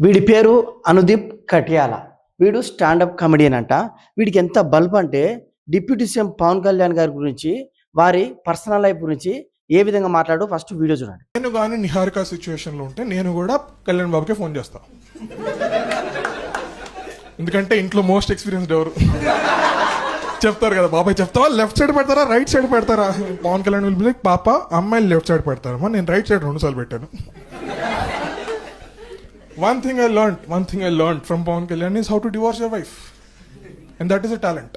వీడి పేరు అనుదీప్ కటియాల. వీడు స్టాండప్ కమెడియన్ అంట. వీడికి ఎంత బల్బ్ అంటే డిప్యూటీ సీఎం పవన్ కళ్యాణ్ గారి గురించి, వారి పర్సనల్ లైఫ్ గురించి ఏ విధంగా మాట్లాడో ఫస్ట్ వీడియో చూడండి. నేను కానీ నిహారిక సిచ్యువేషన్లో ఉంటే నేను కూడా కళ్యాణ్ బాబుకే ఫోన్ చేస్తా. ఎందుకంటే ఇంట్లో మోస్ట్ ఎక్స్పీరియన్స్డ్ ఎవరు చెప్తారు కదా, బాబాయ్ చెప్తావా, లెఫ్ట్ సైడ్ పెడతారా రైట్ సైడ్ పెడతారా? Pawan Kalyan will be like, పాప అమ్మాయిలు లెఫ్ట్ సైడ్ పెడతారమ్మా, నేను రైట్ సైడ్ 2 సార్లు పెట్టాను. One thing I learned from Pawan Kalyan is how to divorce your wife. And that is a talent.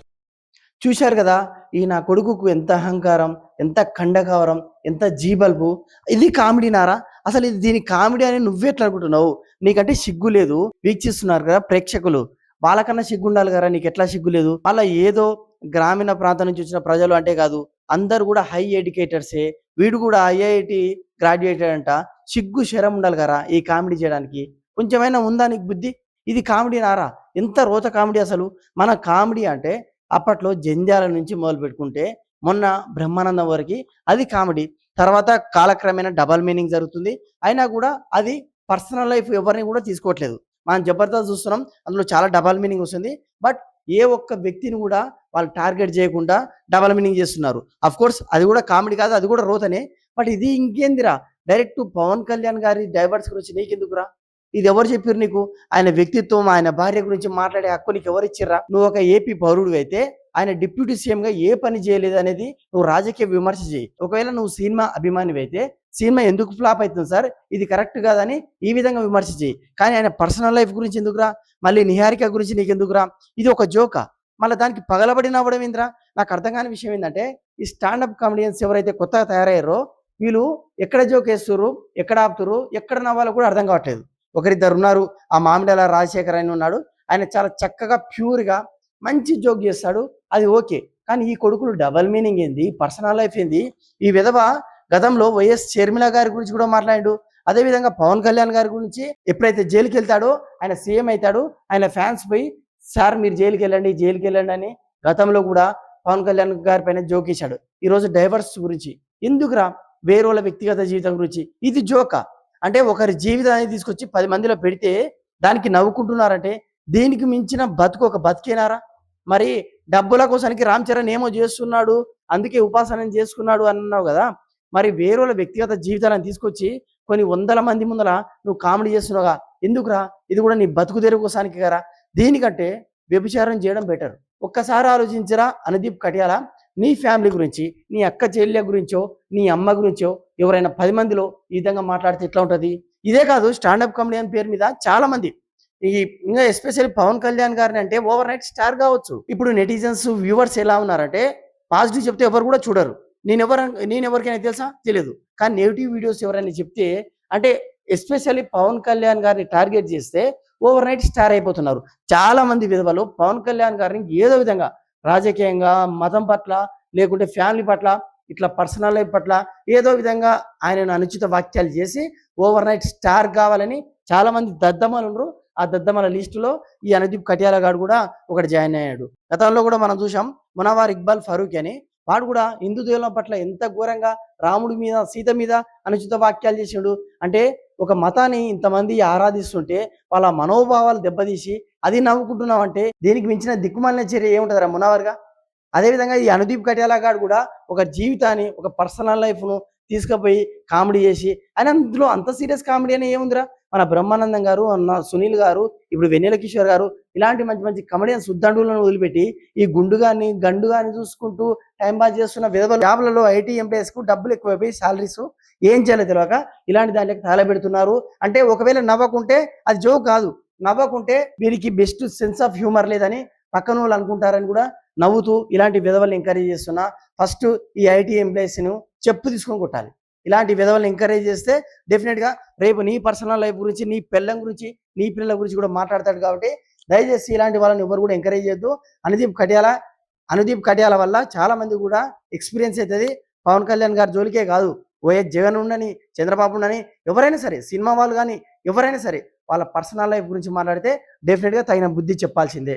చూశారు కదా, ఈ నా కొడుకుకు ఎంత అహంకారం, ఎంత ఖండకావరం, ఎంత జీబల్బు. ఇది కామెడీ నారా? అసలు ఇది దీని కామెడీ అని నువ్వెట్లా అనుకుంటున్నావు? నీకంటే సిగ్గు లేదు. వీక్షిస్తున్నారు కదా ప్రేక్షకులు, వాళ్ళకన్నా సిగ్గు ఉండాలి కదా, నీకు ఎట్లా సిగ్గు లేదు? అలా ఏదో గ్రామీణ ప్రాంతం నుంచి వచ్చిన ప్రజలు అంటే కాదు, అందరు కూడా హై ఎడ్యుకేటర్సే. వీడు కూడా ఐఐటి గ్రాడ్యుయేటెడ్ అంట. సిగ్గు శరం ఉండాలి కదా ఈ కామెడీ చేయడానికి. కొంచెమైనా ఉందా నీకు బుద్ధి? ఇది కామెడీ నారా? ఎంత రోత కామెడీ అసలు. మన కామెడీ అంటే అప్పట్లో జంధ్యాల నుంచి మొదలు పెట్టుకుంటే మొన్న బ్రహ్మానందం వరకు అది కామెడీ. తర్వాత కాలక్రమేణా డబల్ మీనింగ్ జరుగుతుంది. అయినా కూడా అది పర్సనల్ లైఫ్ ఎవరిని కూడా తీసుకోవట్లేదు. మనం జబర్దస్త్ చూస్తున్నాం, అందులో చాలా డబల్ మీనింగ్ వస్తుంది. బట్ ఏ ఒక్క వ్యక్తిని కూడా వాళ్ళు టార్గెట్ చేయకుండా డబల్ మీనింగ్ చేస్తున్నారు. అఫ్ కోర్స్ అది కూడా కామెడీ కాదు, అది కూడా రోతనే. బట్ ఇది ఇంకేందిరా, డైరెక్ట్ పవన్ కళ్యాణ్ గారి డైవర్స్ గురించి నీకెందుకురా? ఇది ఎవరు చెప్పారు నీకు? ఆయన వ్యక్తిత్వం, ఆయన భార్య గురించి మాట్లాడే హక్కు నీకు ఎవరు ఇచ్చిర్రా? నువ్వు ఒక ఏపీ పౌరుడు అయితే ఆయన డిప్యూటీ సీఎంగా ఏ పని చేయలేదు అనేది నువ్వు రాజకీయ విమర్శ చేయి. ఒకవేళ నువ్వు సినిమా అభిమానివి అయితే సినిమా ఎందుకు ఫ్లాప్ అవుతుంది సార్, ఇది కరెక్ట్ కాదని ఈ విధంగా విమర్శ చేయి. కానీ ఆయన పర్సనల్ లైఫ్ గురించి ఎందుకురా? మళ్ళీ నిహారిక గురించి నీకెందుకురా? ఇది ఒక జోకా? మళ్ళీ దానికి పగలబడి నవ్వడం ఏంద్రా? నాకు అర్థం కాని విషయం ఏంటంటే, ఈ స్టాండప్ కామెడియన్స్ ఎవరైతే కొత్తగా తయారయ్యారో వీళ్ళు ఎక్కడ జోక్ వేస్తున్నారు, ఎక్కడ ఆపుతురు, ఎక్కడ నవ్వాలో కూడా అర్థం కావట్లేదు. ఒకరిద్దరు ఉన్నారు. ఆ మామిడాల రాజశేఖర్ అని ఉన్నాడు. ఆయన చాలా చక్కగా ప్యూర్గా మంచి జోక్ చేస్తాడు, అది ఓకే. కానీ ఈ కొడుకులు డబల్ మీనింగ్ ఏంది, పర్సనల్ లైఫ్ ఏంది? ఈ విధవ గతంలో వైఎస్ షర్మిల గారి గురించి కూడా మాట్లాడాడు. అదేవిధంగా పవన్ కళ్యాణ్ గారి గురించి ఎప్పుడైతే జైలుకి వెళ్తాడో, ఆయన సీఎం అవుతాడు, ఆయన ఫ్యాన్స్ పోయి సార్ మీరు జైలుకి వెళ్ళండి అని గతంలో కూడా పవన్ కళ్యాణ్ గారి పైన జోక్ ఇచ్చాడు. ఈరోజు డైవర్స్ గురించి ఎందుకురా? వేరే వ్యక్తిగత జీవితం గురించి ఇది జోకా? అంటే ఒకరి జీవితాన్ని తీసుకొచ్చి 10 మందిలో పెడితే దానికి నవ్వుకుంటున్నారంటే దీనికి మించిన బతుకు ఒక బతికేనారా? మరి డబ్బుల కోసానికి రామ్ చరణ్ ఏమో చేస్తున్నాడు, అందుకే ఉపాసన చేసుకున్నాడు అన్నావు కదా. మరి వేరే వ్యక్తిగత జీవితాలను తీసుకొచ్చి కొన్ని 100 మంది ముందర నువ్వు కామెడీ చేస్తున్నావుగా, ఎందుకురా? ఇది కూడా నీ బతుకు తెరువు కోసానికి కదా. దీనికంటే వ్యభిచారం చేయడం బెటర్. ఒక్కసారి ఆలోచించరా అనుదీప్ కటియాల. నీ ఫ్యామిలీ గురించి, నీ అక్క చెల్లె గురించో, నీ అమ్మ గురించో ఎవరైనా 10 మందిలో ఈ విధంగా మాట్లాడితే ఎట్లా ఉంటుంది? ఇదే కాదు, స్టాండప్ కామెడీ అని పేరు మీద చాలా మంది, ఈ ఇంకా ఎస్పెషల్లీ పవన్ కళ్యాణ్ గారిని అంటే ఓవర్ నైట్ స్టార్ కావచ్చు. ఇప్పుడు నెటిజన్స్ వ్యూవర్స్ ఎలా ఉన్నారంటే పాజిటివ్ చెప్తే ఎవరు కూడా చూడరు. నేను ఎవరికైనా తెలుసా? తెలియదు. కానీ నెగిటివ్ వీడియోస్ ఎవరైనా చెప్తే, అంటే ఎస్పెషల్లీ పవన్ కళ్యాణ్ గారిని టార్గెట్ చేస్తే ఓవర్ నైట్ స్టార్ అయిపోతున్నారు. చాలా మంది విధవలు పవన్ కళ్యాణ్ గారిని ఏదో విధంగా రాజకీయంగా, మతం పట్ల, లేకుంటే ఫ్యామిలీ పట్ల, ఇట్లా పర్సనల్ లైఫ్ పట్ల ఏదో విధంగా ఆయనను అనుచిత వాక్యాలు చేసి ఓవర్ నైట్ స్టార్ కావాలని చాలా మంది దద్దమ్మలు ఉన్నారు. ఆ దద్దమ్మల లిస్టులో ఈ అనుదీప్ కటియాల గారు కూడా ఒకటి జాయిన్ అయ్యాడు. గతంలో కూడా మనం చూసాం, మునవార్ ఇక్బాల్ ఫరూక్ అని. వాడు కూడా హిందూ దేవుల పట్ల ఎంత ఘోరంగా రాముడి మీద, సీత మీద అనుచిత వాక్యాలు చేసిండు. అంటే ఒక మతాన్ని ఇంతమంది ఆరాధిస్తుంటే వాళ్ళ మనోభావాలు దెబ్బతీసి అది నవ్వుకుంటున్నావు అంటే దీనికి మించిన దిక్కుమాలిన చర్య ఏముంటుందిరా మునవర్గా? అదేవిధంగా ఈ అనుదీప్ కటియాల గారు కూడా ఒక జీవితాన్ని, ఒక పర్సనల్ లైఫ్ను తీసుకుపోయి కామెడీ చేసి, ఆయన అందులో అంత సీరియస్ కామెడీ అని ఏముందిరా? మన బ్రహ్మానందం గారు, అన్న సునీల్ గారు, ఇప్పుడు వెన్నెల కిషోర్ గారు, ఇలాంటి మంచి మంచి కమెడియన్స్ సుద్దండులను వదిలిపెట్టి ఈ గండు గాని చూసుకుంటూ టైం పాస్ చేస్తున్న విధవ జాబ్లలో ఐటీ ఎంప్లాయీస్కు డబ్బులు ఎక్కువైపోయి శాలరీస్ ఏం చేయాలో తెలియక ఇలాంటి దాంట్లోకి తగలబెడుతున్నారు. అంటే ఒకవేళ నవ్వకుంటే అది జోక్ కాదు, నవ్వకుంటే వీరికి బెస్ట్ సెన్స్ ఆఫ్ హ్యూమర్ లేదని పక్కన వాళ్ళు అనుకుంటారని కూడా నవ్వుతూ ఇలాంటి విధవల్ని ఎంకరేజ్ చేస్తున్నా. ఫస్ట్ ఈ ఐటీ ఎంప్లాయీస్ను చెప్పు తీసుకొని కొట్టాలి. ఇలాంటి విధవల్ని ఎంకరేజ్ చేస్తే డెఫినెట్గా రేపు నీ పర్సనల్ లైఫ్ గురించి, నీ పిల్లల గురించి, నీ పిల్లల గురించి కూడా మాట్లాడతాడు. కాబట్టి దయచేసి ఇలాంటి వాళ్ళని ఎవరు కూడా ఎంకరేజ్ చేయొద్దు. అనుదీప్ కటియాల వల్ల చాలా మంది కూడా ఎక్స్పీరియన్స్ అవుతుంది. పవన్ కళ్యాణ్ గారి జోలికే కాదు, వైఎస్ జగన్ ఉండని, చంద్రబాబు ఉండని, ఎవరైనా సరే, సినిమా వాళ్ళు కానీ ఎవరైనా సరే వాళ్ళ పర్సనల్ లైఫ్ గురించి మాట్లాడితే డెఫినెట్గా తగిన బుద్ధి చెప్పాల్సిందే.